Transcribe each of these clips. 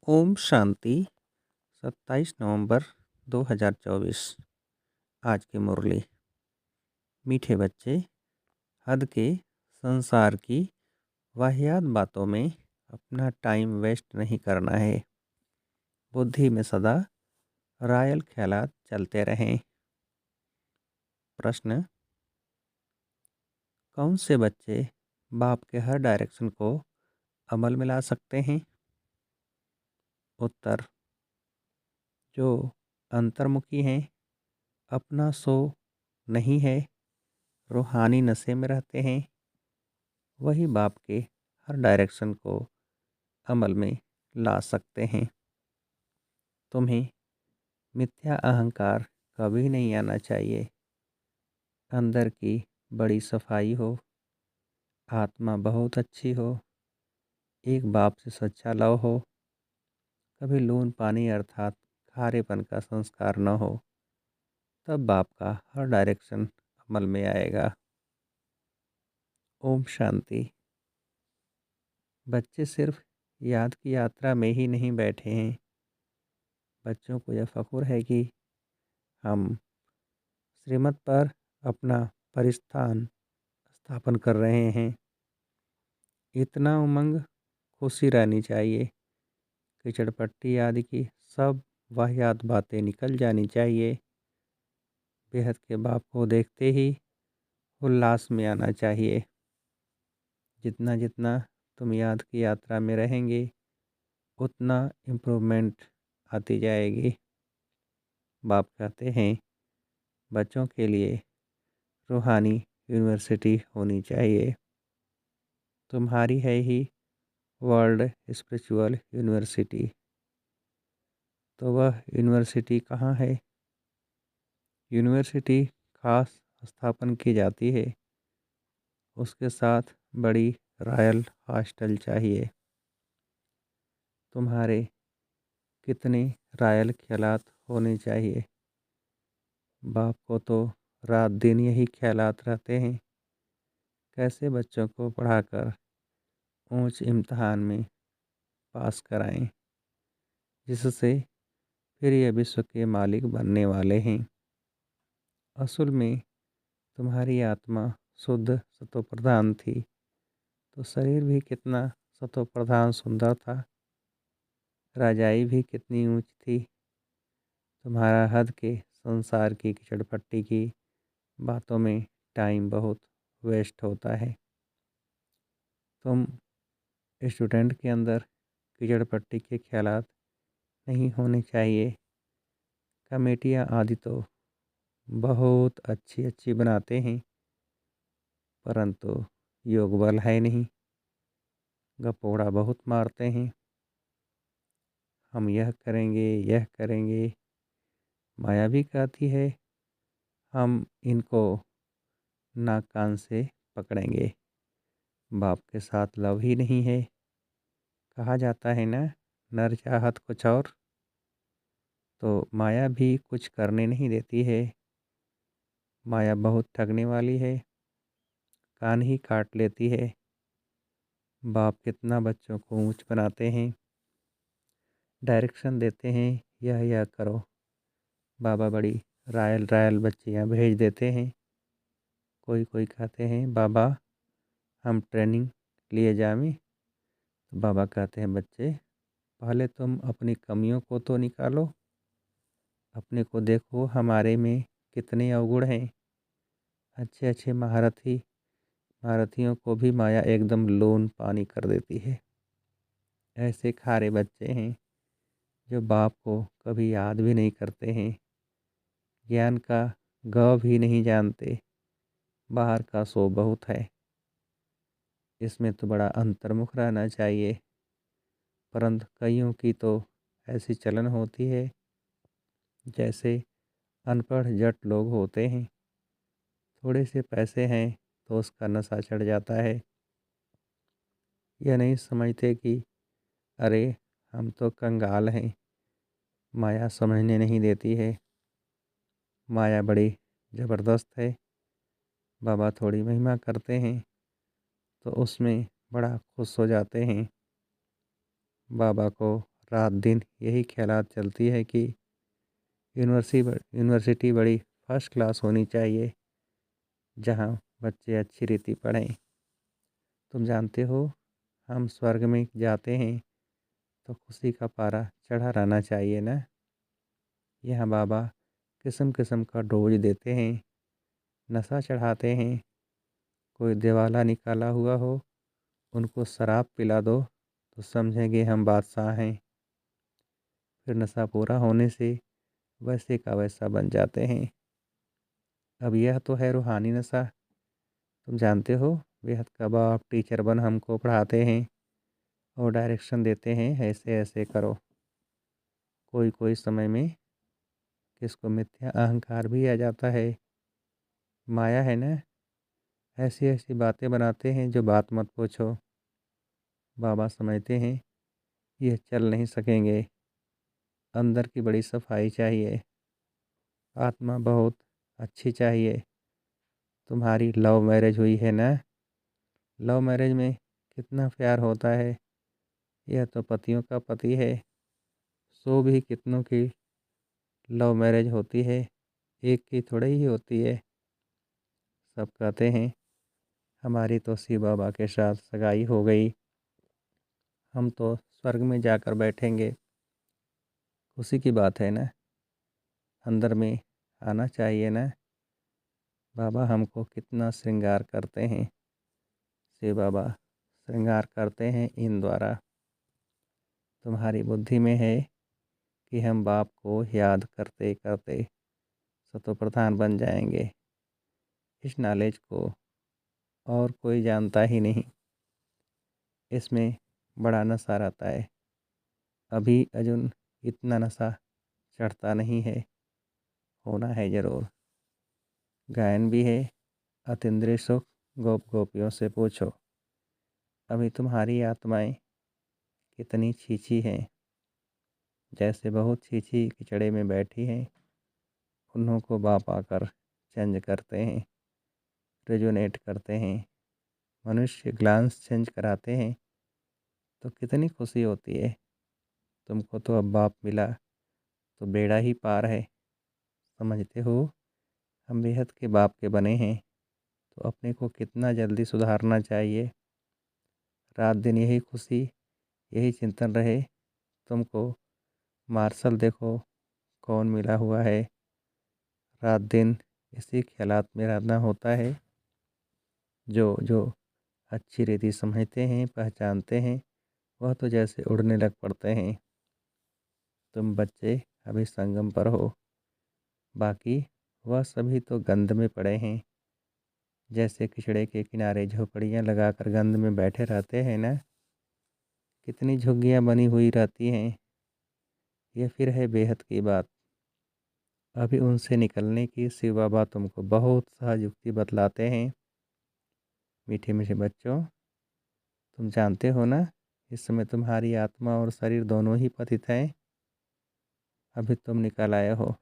ओम शांति। 27 नवंबर 2024। आज की मुरली। मीठे बच्चे, हद के संसार की वाहियात बातों में अपना टाइम वेस्ट नहीं करना है। बुद्धि में सदा रायल ख्यालात चलते रहें। प्रश्न: कौन से बच्चे बाप के हर डायरेक्शन को अमल में ला सकते हैं? उत्तर: जो अंतर्मुखी हैं, अपना सो नहीं है, रूहानी नशे में रहते हैं, वही बाप के हर डायरेक्शन को अमल में ला सकते हैं। तुम्हें मिथ्या अहंकार कभी नहीं आना चाहिए। अंदर की बड़ी सफाई हो, आत्मा बहुत अच्छी हो, एक बाप से सच्चा लव हो, कभी लून पानी अर्थात खारेपन का संस्कार न हो, तब बाप का हर डायरेक्शन अमल में आएगा। ओम शांति। बच्चे सिर्फ याद की यात्रा में ही नहीं बैठे हैं। बच्चों को यह फ़ख्र है कि हम श्रीमत पर अपना परिस्थान स्थापन कर रहे हैं। इतना उमंग, खुशी रहनी चाहिए। कीचड़पट्टी आदि की सब वाहियात बातें निकल जानी चाहिए। बेहद के बाप को देखते ही उल्लास में आना चाहिए। जितना जितना तुम याद की यात्रा में रहेंगे, उतना इम्प्रूवमेंट आती जाएगी। बाप कहते हैं बच्चों के लिए रूहानी यूनिवर्सिटी होनी चाहिए। तुम्हारी है ही वर्ल्ड स्पिरिचुअल यूनिवर्सिटी। तो वह यूनिवर्सिटी कहाँ है? यूनिवर्सिटी खास स्थापन की जाती है, उसके साथ बड़ी रॉयल हॉस्टल चाहिए। तुम्हारे कितने रॉयल ख्यालात होने चाहिए? बाप को तो रात दिन यही ख्यालात रहते हैं, कैसे बच्चों को पढ़ाकर ऊंच इम्तहान में पास कराएं, जिससे फिर ये विश्व के मालिक बनने वाले हैं। असल में तुम्हारी आत्मा शुद्ध सतोप्रधान थी, तो शरीर भी कितना सतोप्रधान सुंदर था, राजाई भी कितनी ऊंच थी। तुम्हारा हद के संसार की कीचड़पट्टी की बातों में टाइम बहुत वेस्ट होता है। तुम स्टूडेंट के अंदर कीचड़पट्टी के ख्यालात नहीं होने चाहिए। कमेटियाँ आदि तो बहुत अच्छी अच्छी बनाते हैं, परंतु योग बल है नहीं। गपोड़ा बहुत मारते हैं, हम यह करेंगे यह करेंगे। माया भी कहती है हम इनको नाक कान से पकड़ेंगे। बाप के साथ लव ही नहीं है। कहा जाता है ना, नर चाहत कुछ और। तो माया भी कुछ करने नहीं देती है। माया बहुत ठगने वाली है, कान ही काट लेती है। बाप कितना बच्चों को ऊंच बनाते हैं, डायरेक्शन देते हैं, यह करो। बाबा बड़ी रायल रायल बच्चियाँ भेज देते हैं। कोई कोई कहते हैं बाबा हम ट्रेनिंग लिए जावें। तो बाबा कहते हैं बच्चे पहले तुम अपनी कमियों को तो निकालो, अपने को देखो हमारे में कितने अवगुण हैं। अच्छे अच्छे महारथियों को भी माया एकदम लोन पानी कर देती है। ऐसे खारे बच्चे हैं जो बाप को कभी याद भी नहीं करते हैं, ज्ञान का ग भी नहीं जानते। बाहर का सो बहुत है। इसमें तो बड़ा अंतर्मुख रहना चाहिए, परंतु कईयों की तो ऐसी चलन होती है जैसे अनपढ़ जट लोग होते हैं। थोड़े से पैसे हैं तो उसका नशा चढ़ जाता है। यह नहीं समझते कि अरे हम तो कंगाल हैं, माया समझने नहीं देती है। माया बड़ी ज़बरदस्त है। बाबा थोड़ी महिमा करते हैं तो उसमें बड़ा खुश हो जाते हैं। बाबा को रात दिन यही ख्यालात चलती है कि यूनिवर्सिटी बड़ी फर्स्ट क्लास होनी चाहिए, जहाँ बच्चे अच्छी रीति पढ़ें। तुम जानते हो, हम स्वर्ग में जाते हैं तो खुशी का पारा चढ़ा रहना चाहिए ना। यहाँ बाबा किस्म किस्म का डोज देते हैं, नशा चढ़ाते हैं। कोई दिवाला निकाला हुआ हो, उनको शराब पिला दो तो समझेंगे हम बादशाह हैं। फिर नशा पूरा होने से वैसे का वैसा बन जाते हैं। अब यह तो है रूहानी नशा। तुम जानते हो, बेहद का बाप टीचर बन हमको पढ़ाते हैं और डायरेक्शन देते हैं, ऐसे ऐसे करो। कोई कोई समय में किसको मिथ्या अहंकार भी आ जाता है। माया है ना, ऐसी ऐसी बातें बनाते हैं जो बात मत पूछो। बाबा समझते हैं ये चल नहीं सकेंगे, अंदर की बड़ी सफाई चाहिए, आत्मा बहुत अच्छी चाहिए। तुम्हारी लव मैरिज हुई है ना, लव मैरिज में कितना प्यार होता है। यह तो पतियों का पति है। सो भी कितनों की लव मैरिज होती है, एक की थोड़ी ही होती है। सब कहते हैं हमारी तो शिव बाबा के साथ सगाई हो गई, हम तो स्वर्ग में जाकर बैठेंगे। खुशी की बात है ना, अंदर में आना चाहिए ना। बाबा हमको कितना श्रृंगार करते हैं, शिव बाबा श्रृंगार करते हैं इन द्वारा। तुम्हारी बुद्धि में है कि हम बाप को याद करते करते सतो प्रधान बन जाएंगे। इस नॉलेज को और कोई जानता ही नहीं। इसमें बड़ा नशा रहता है। अभी अजुन इतना नशा चढ़ता नहीं है, होना है ज़रूर। गायन भी है, अतीन्द्रिय सुख गोप गोपियों से पूछो। अभी तुम्हारी आत्माएं कितनी छीछी हैं, जैसे बहुत छीछी किचड़े में बैठी हैं। उन्हों को बाप आकर चेंज करते हैं, रेजोनेट करते हैं। मनुष्य ग्लांस चेंज कराते हैं तो कितनी खुशी होती है। तुमको तो अब बाप मिला तो बेड़ा ही पार है। समझते हो, हम बेहद के बाप के बने हैं तो अपने को कितना जल्दी सुधारना चाहिए। रात दिन यही खुशी, यही चिंतन रहे। तुमको मार्शल देखो कौन मिला हुआ है, रात दिन इसी ख्यालात में रहना होता है। जो जो अच्छी रीति समझते हैं, पहचानते हैं, वह तो जैसे उड़ने लग पड़ते हैं। तुम बच्चे अभी संगम पर हो, बाकी वह सभी तो गंध में पड़े हैं। जैसे किचड़े के किनारे झोपड़ियाँ लगाकर गंध में बैठे रहते हैं ना, कितनी झुग्गियाँ बनी हुई रहती हैं। ये फिर है बेहद की बात। अभी उनसे निकलने की शिव बाबा तुमको बहुत सहज युक्ति बतलाते हैं। मीठे मीठे बच्चों, तुम जानते हो ना, इस समय तुम्हारी आत्मा और शरीर दोनों ही पतित हैं। अभी तुम निकल आए हो,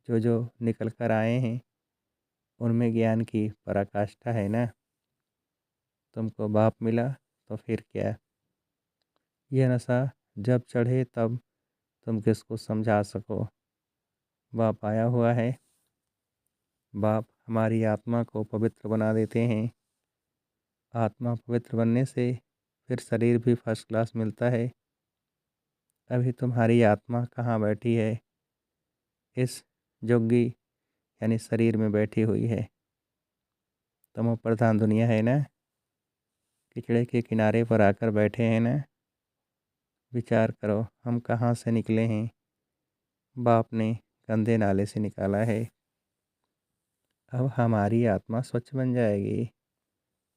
जो जो निकल कर आए हैं उनमें ज्ञान की पराकाष्ठा है ना। तुमको बाप मिला तो फिर क्या। यह नशा जब चढ़े तब तुम किसको समझा सको। बाप आया हुआ है। बाप हमारी आत्मा को पवित्र बना देते हैं। आत्मा पवित्र बनने से फिर शरीर भी फर्स्ट क्लास मिलता है। अभी तुम्हारी आत्मा कहाँ बैठी है, इस जोगी यानी शरीर में बैठी हुई है। तमो प्रधान दुनिया है ना, किचड़े के किनारे पर आकर बैठे हैं ना। विचार करो हम कहाँ से निकले हैं। बाप ने गंदे नाले से निकाला है। अब हमारी आत्मा स्वच्छ बन जाएगी।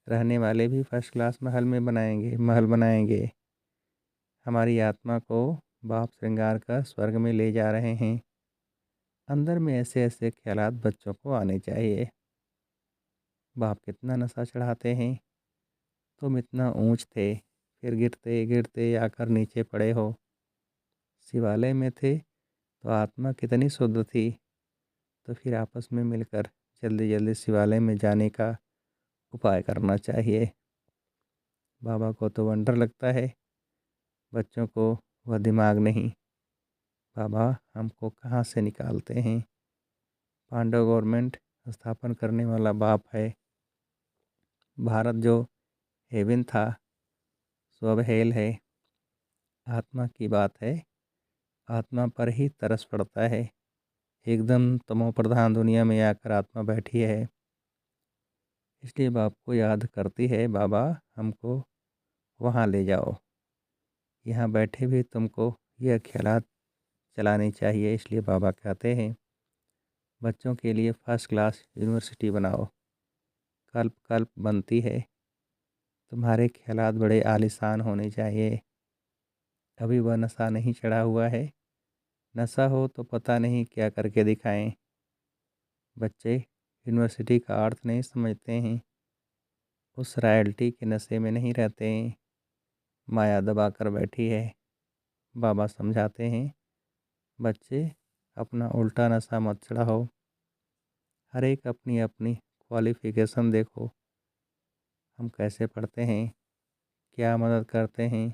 रहने वाले भी फर्स्ट क्लास महल बनाएंगे। हमारी आत्मा को बाप श्रृंगार कर स्वर्ग में ले जा रहे हैं। अंदर में ऐसे ऐसे ख्यालात बच्चों को आने चाहिए। बाप कितना नशा चढ़ाते हैं। तुम इतना ऊंच थे, फिर गिरते गिरते आकर नीचे पड़े हो। शिवालय में थे तो आत्मा कितनी शुद्ध थी, तो फिर आपस में मिलकर जल्दी जल्दी शिवालय में जाने का उपाय करना चाहिए। बाबा को तो वंडर लगता है बच्चों को वह दिमाग नहीं। बाबा हमको कहाँ से निकालते हैं? पांडव गवर्नमेंट स्थापन करने वाला बाप है। भारत जो हेवन था सो अब हेल है। आत्मा की बात है, आत्मा पर ही तरस पड़ता है। एकदम तमो प्रधान दुनिया में आकर आत्मा बैठी है, इसलिए बाप को याद करती है, बाबा हमको वहाँ ले जाओ। यहाँ बैठे भी तुमको यह ख्यालात चलानी चाहिए, इसलिए बाबा कहते हैं बच्चों के लिए फर्स्ट क्लास यूनिवर्सिटी बनाओ। कल्प कल्प बनती है। तुम्हारे ख्यालात बड़े आलीशान होने चाहिए। अभी वह नशा नहीं चढ़ा हुआ है। नशा हो तो पता नहीं क्या करके दिखाएं। बच्चे यूनिवर्सिटी का अर्थ नहीं समझते हैं। उस रॉयल्टी के नशे में नहीं रहते हैं। माया दबा कर बैठी है। बाबा समझाते हैं बच्चे अपना उल्टा नशा मत चढ़ाओ। हर एक अपनी अपनी क्वालिफिकेशन देखो। हम कैसे पढ़ते हैं, क्या मदद करते हैं।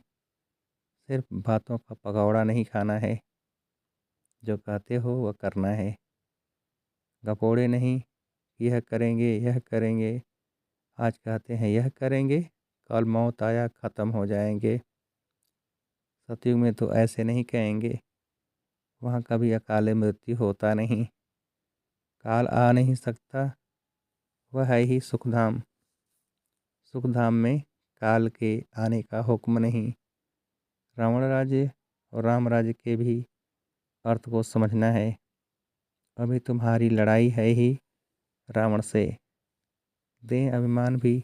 सिर्फ बातों का पकौड़ा नहीं खाना है, जो कहते हो वह करना है। गपोड़े नहीं, यह करेंगे यह करेंगे। आज कहते हैं यह करेंगे, कल मौत आया ख़त्म हो जाएंगे। सतयुग में तो ऐसे नहीं कहेंगे। वहाँ कभी अकाले मृत्यु होता नहीं। काल आ नहीं सकता, वह है ही सुखधाम। सुखधाम में काल के आने का हुक्म नहीं। रावण राज्य और राम राज्य के भी अर्थ को समझना है। अभी तुम्हारी लड़ाई है ही रावण से। देह अभिमान भी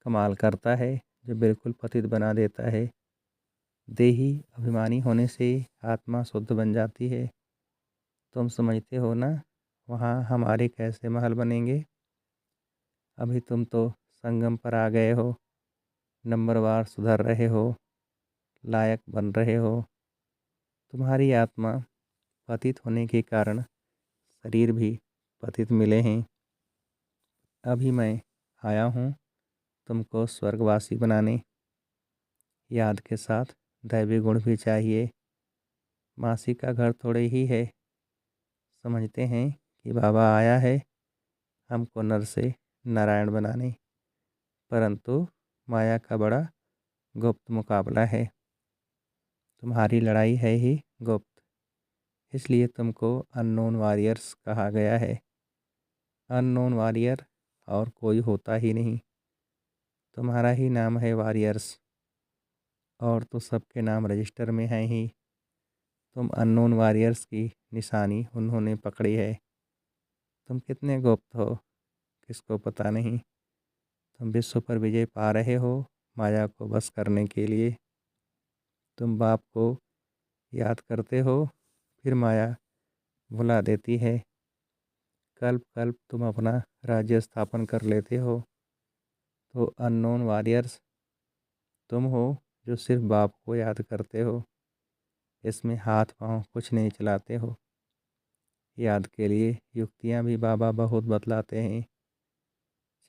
कमाल करता है, जो बिल्कुल पतित बना देता है। देही अभिमानी होने से आत्मा शुद्ध बन जाती है। तुम समझते हो ना, वहाँ हमारे कैसे महल बनेंगे। अभी तुम तो संगम पर आ गए हो, नंबरवार सुधर रहे हो, लायक बन रहे हो। तुम्हारी आत्मा पतित होने के कारण शरीर भी पतित मिले हैं। अभी मैं आया हूँ तुमको स्वर्गवासी बनाने। याद के साथ दैवी गुण भी चाहिए। मासी का घर थोड़े ही है। समझते हैं कि बाबा आया है हमको नर से नारायण बनाने, परंतु माया का बड़ा गुप्त मुकाबला है। तुम्हारी लड़ाई है ही गुप्त, इसलिए तुमको अननोन वॉरियर्स कहा गया है। अननोन वॉरियर और कोई होता ही नहीं। तुम्हारा ही नाम है वॉरियर्स, और तो सबके नाम रजिस्टर में हैं ही। तुम अननोन वॉरियर्स की निशानी उन्होंने पकड़ी है। तुम कितने गुप्त हो किसको पता नहीं। तुम विश्व पर विजय पा रहे हो माया को बस करने के लिए। तुम बाप को याद करते हो, फिर माया भुला देती है। कल्प कल्प तुम अपना राज्य स्थापन कर लेते हो। तो अननोन वॉरियर्स तुम हो जो सिर्फ बाप को याद करते हो। इसमें हाथ पाँव कुछ नहीं चलाते हो। याद के लिए युक्तियाँ भी बाबा बहुत बतलाते हैं।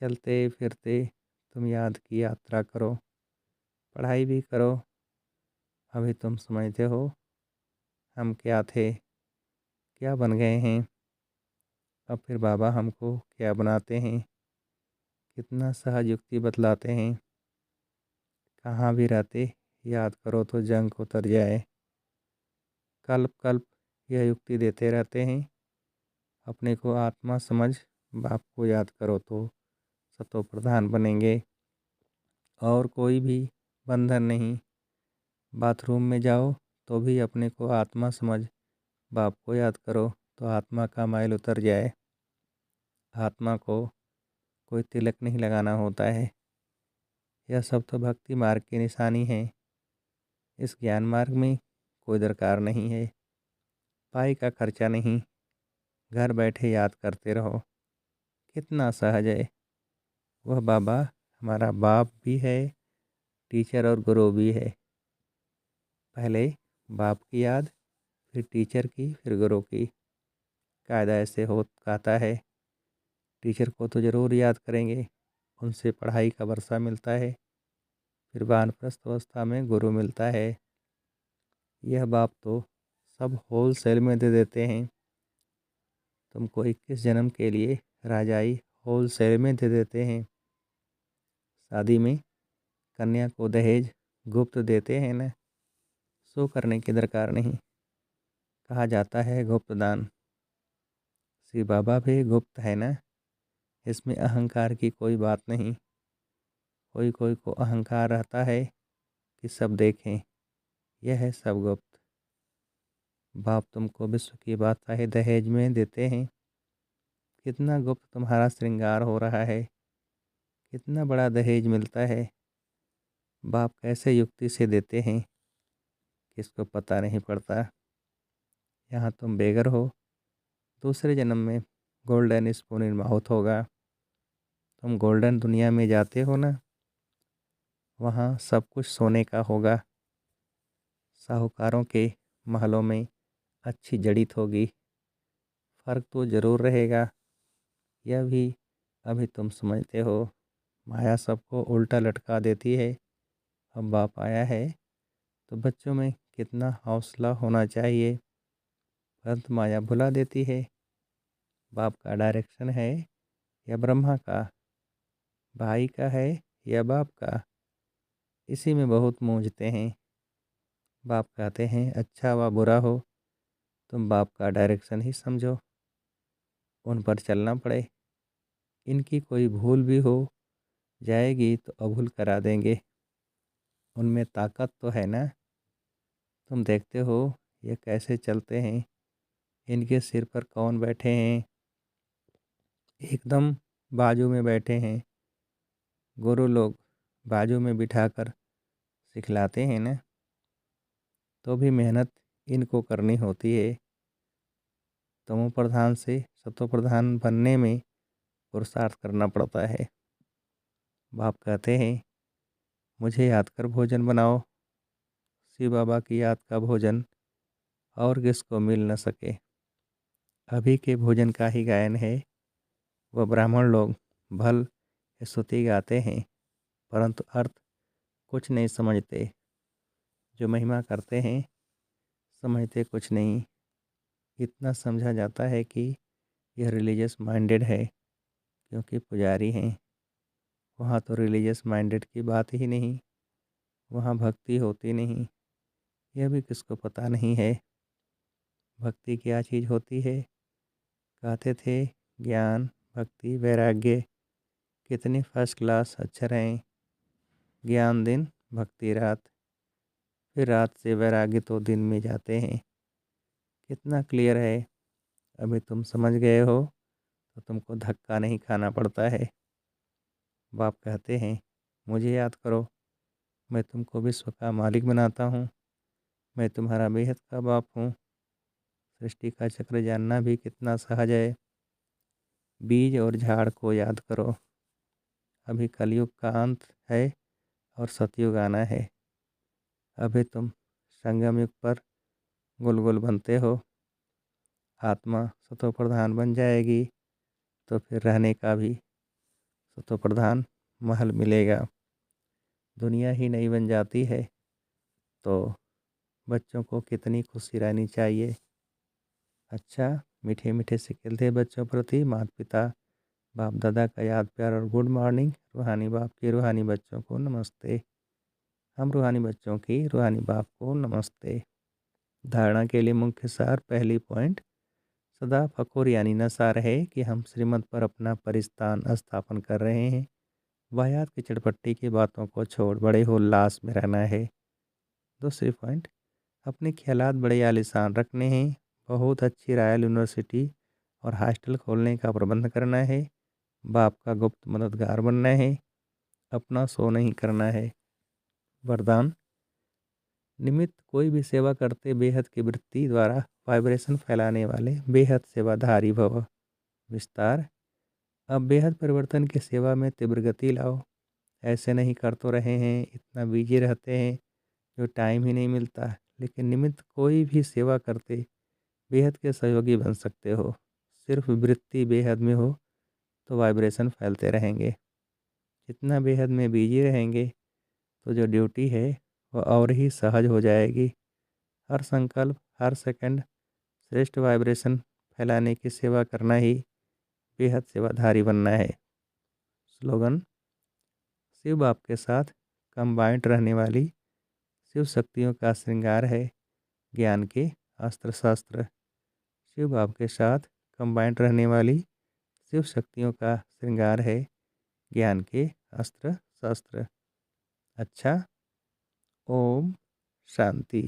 चलते फिरते तुम याद की यात्रा करो, पढ़ाई भी करो। अभी तुम समझते हो हम क्या थे, क्या बन गए हैं। अब फिर बाबा हमको क्या बनाते हैं। कितना सहज युक्ति बतलाते हैं। कहाँ भी रहते याद करो तो जंग उतर जाए। कल्प कल्प यह युक्ति देते रहते हैं। अपने को आत्मा समझ बाप को याद करो तो सतो प्रधान बनेंगे। और कोई भी बंधन नहीं। बाथरूम में जाओ तो भी अपने को आत्मा समझ बाप को याद करो तो आत्मा का मैल उतर जाए। आत्मा को कोई तिलक नहीं लगाना होता है। यह सब तो भक्ति मार्ग की निशानी है। इस ज्ञान मार्ग में कोई दरकार नहीं है। पाई का खर्चा नहीं। घर बैठे याद करते रहो। कितना सहज है। वह बाबा हमारा बाप भी है, टीचर और गुरु भी है। पहले बाप की याद, फिर टीचर की, फिर गुरु की। कायदा ऐसे हो कहता है। टीचर को तो ज़रूर याद करेंगे, उनसे पढ़ाई का वर्षा मिलता है। फिर वानप्रस्थ अवस्था में गुरु मिलता है। यह बाप तो सब होल सेल में दे देते हैं। तुमको 21 जन्म के लिए राजाई होल सेल में दे देते हैं। शादी में कन्या को दहेज गुप्त देते हैं न, सो करने की दरकार नहीं। कहा जाता है गुप्त दान। शिव बाबा भी गुप्त है न, इसमें अहंकार की कोई बात नहीं। कोई कोई को अहंकार रहता है कि सब देखें, यह है सब गुप्त। बाप तुमको विश्व की बादशाही दहेज में देते हैं। कितना गुप्त तुम्हारा श्रृंगार हो रहा है, कितना बड़ा दहेज मिलता है। बाप कैसे युक्ति से देते हैं, किसको पता नहीं पड़ता। यहाँ तुम बेघर हो, दूसरे जन्म में गोल्डन स्पून इन माउथ होगा। तुम गोल्डन दुनिया में जाते हो ना, वहाँ सब कुछ सोने का होगा। साहूकारों के महलों में अच्छी जड़ित होगी। फर्क तो ज़रूर रहेगा, यह भी अभी तुम समझते हो। माया सबको उल्टा लटका देती है। अब बाप आया है तो बच्चों में कितना हौसला होना चाहिए, परंतु माया भुला देती है। बाप का डायरेक्शन है या ब्रह्मा का, भाई का है या बाप का, इसी में बहुत मूंझते हैं। बाप कहते हैं अच्छा व बुरा हो, तुम बाप का डायरेक्शन ही समझो, उन पर चलना पड़े। इनकी कोई भूल भी हो जाएगी तो अभूल करा देंगे। उनमें ताकत तो है ना। तुम देखते हो ये कैसे चलते हैं, इनके सिर पर कौन बैठे हैं, एकदम बाजू में बैठे हैं। गुरु लोग बाजू में बिठाकर सिखलाते हैं ना, तो भी मेहनत इनको करनी होती है। तमो प्रधान से सतो प्रधान बनने में पुरुषार्थ करना पड़ता है। बाप कहते हैं मुझे याद कर भोजन बनाओ। शिव बाबा की याद का भोजन और किसको मिल न सके। अभी के भोजन का ही गायन है। वह ब्राह्मण लोग भल स्तुति गाते हैं, परंतु अर्थ कुछ नहीं समझते। जो महिमा करते हैं समझते कुछ नहीं। इतना समझा जाता है कि यह रिलीजियस माइंडेड है, क्योंकि पुजारी हैं। वहाँ तो रिलीजियस माइंडेड की बात ही नहीं, वहाँ भक्ति होती नहीं। यह भी किसको पता नहीं है। भक्ति क्या चीज़ होती है। कहते थे ज्ञान भक्ति वैराग्य कितनी फर्स्ट क्लास अक्षर हैं। ज्ञान दिन भक्ति रात, फिर रात से वैराग्य तो दिन में जाते हैं। कितना क्लियर है। अभी तुम समझ गए हो तो तुमको धक्का नहीं खाना पड़ता है। बाप कहते हैं मुझे याद करो, मैं तुमको विश्व का मालिक बनाता हूँ। मैं तुम्हारा बेहद का बाप हूँ। सृष्टि का चक्र जानना भी कितना सहज है। बीज और झाड़ को याद करो। अभी कलयुग का अंत है और सतयुग आना है। अभी तुम संगम युग पर गुलगुल बनते हो। आत्मा सतो प्रधान बन जाएगी तो फिर रहने का भी सतो प्रधान महल मिलेगा। दुनिया ही नहीं बन जाती है तो बच्चों को कितनी खुशी रहनी चाहिए। अच्छा मीठे मीठे से खेलते बच्चों प्रति माता पिता बाप दादा का याद प्यार और गुड मॉर्निंग। रूहानी बाप के रूहानी बच्चों को नमस्ते। हम रूहानी बच्चों की रूहानी बाप को नमस्ते। धारणा के लिए मुख्य सार। पहली पॉइंट, सदा फखुर यानी नशा रहे कि हम श्रीमत पर अपना परिस्थान स्थापन कर रहे हैं। वाहियात की चटपट्टी की बातों को छोड़ बड़े उल्लास में रहना है। दूसरी पॉइंट, अपने ख्यालात बड़े आलिशान रखने हैं। बहुत अच्छी रॉयल यूनिवर्सिटी और हॉस्टल खोलने का प्रबंध करना है। बाप का गुप्त मददगार बनना है, अपना शो नहीं करना है। वरदान, निमित्त कोई भी सेवा करते बेहद की वृत्ति द्वारा वाइब्रेशन फैलाने वाले बेहद सेवाधारी भव। विस्तार, अब बेहद परिवर्तन की सेवा में तीव्र गति लाओ। ऐसे नहीं कर तो रहे हैं, इतना बिजी रहते हैं जो टाइम ही नहीं मिलता। लेकिन निमित्त कोई भी सेवा करते बेहद के सहयोगी बन सकते हो। सिर्फ वृत्ति बेहद में हो तो वाइब्रेशन फैलते रहेंगे। जितना बेहद में बिजी रहेंगे तो जो ड्यूटी है वह और ही सहज हो जाएगी। हर संकल्प, हर सेकंड श्रेष्ठ वाइब्रेशन फैलाने की सेवा करना ही बेहद सेवाधारी बनना है। स्लोगन: शिव बाप के साथ कंबाइंड रहने वाली शिव शक्तियों का श्रृंगार है ज्ञान के अस्त्र शस्त्र। शिव बाप के साथ कंबाइंड रहने वाली शिव शक्तियों का श्रृंगार है ज्ञान के अस्त्र शस्त्र। अच्छा, ओम शांति।